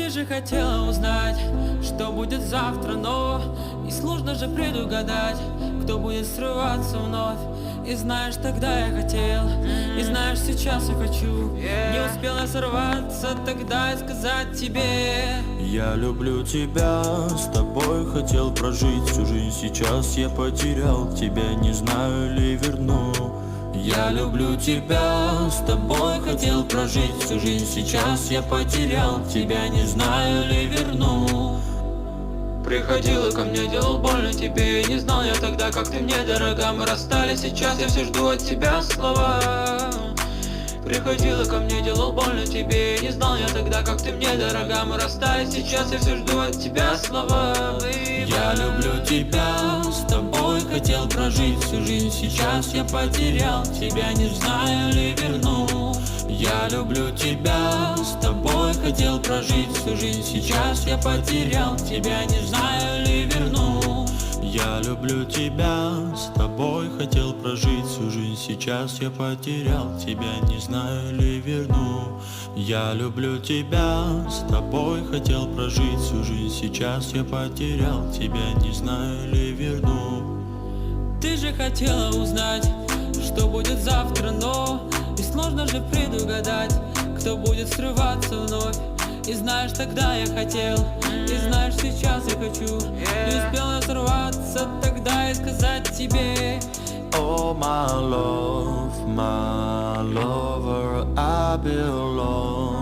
Ты же хотела узнать, что будет завтра, но несложно же предугадать, кто будет срываться вновь. И знаешь, тогда я хотел, и знаешь, сейчас я хочу. Не успела сорваться тогда и сказать тебе: я люблю тебя, с тобой хотел прожить всю жизнь. Сейчас я потерял тебя, не знаю ли верну. Я люблю тебя, с тобой хотел прожить всю жизнь. Сейчас я потерял тебя, не знаю ли верну. Приходила ко мне, делал больно тебе, не знал я тогда, как ты мне дорога. Мы расстались, сейчас я все жду от тебя слова. Приходила ко мне, делал больно тебе, не знал я тогда, как ты мне дорога. Мы расстались, сейчас я все жду от тебя слова. Я люблю тебя, с тобой хотел прожить всю жизнь. Сейчас я потерял тебя, не знаю ли верну. Я люблю тебя, с тобой хотел прожить всю жизнь. Сейчас я потерял тебя, не знаю ли верну. Я люблю тебя, с тобой хотел прожить всю жизнь. Сейчас я потерял тебя, не знаю ли верну. Я люблю тебя, с тобой хотел прожить всю жизнь. Сейчас я потерял тебя, не знаю ли верну. Ты же хотела узнать, что будет завтра, но и сложно же предугадать, кто будет срываться вновь. И знаешь, тогда я хотел, и знаешь, сейчас я хочу. Не успел я сорваться тогда и сказать тебе: Oh my love, my lover, I belong.